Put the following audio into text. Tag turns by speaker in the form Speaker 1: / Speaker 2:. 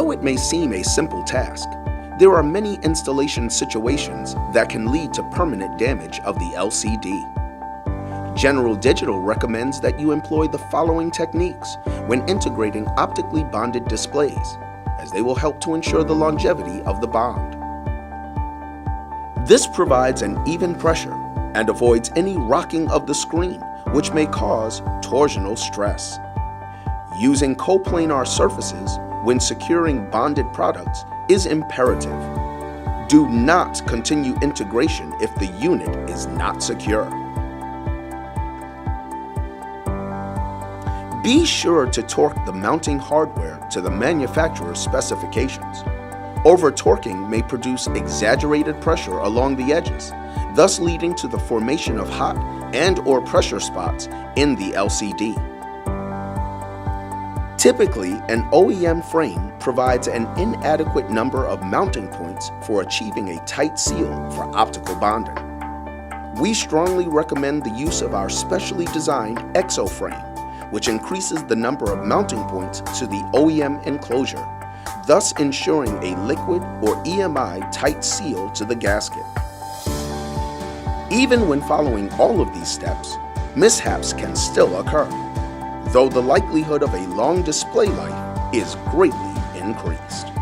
Speaker 1: Though it may seem a simple task, there are many installation situations that can lead to permanent damage of the LCD. General Digital recommends that you employ the following techniques when integrating optically bonded displays, as they will help to ensure the longevity of the bond. This provides an even pressure and avoids any rocking of the screen, which may cause torsional stress. Using coplanar surfaces when securing bonded products is imperative. Do not continue integration if the unit is not secure. Be sure to torque the mounting hardware to the manufacturer's specifications. Over-torquing may produce exaggerated pressure along the edges, thus leading to the formation of hot and/or pressure spots in the LCD. Typically, an OEM frame provides an inadequate number of mounting points for achieving a tight seal for optical bonding. We strongly recommend the use of our specially designed EXO Frame, which increases the number of mounting points to the OEM enclosure, thus ensuring a liquid or EMI tight seal to the gasket. Even when following all of these steps, mishaps can still occur, though the likelihood of a long display life is greatly increased.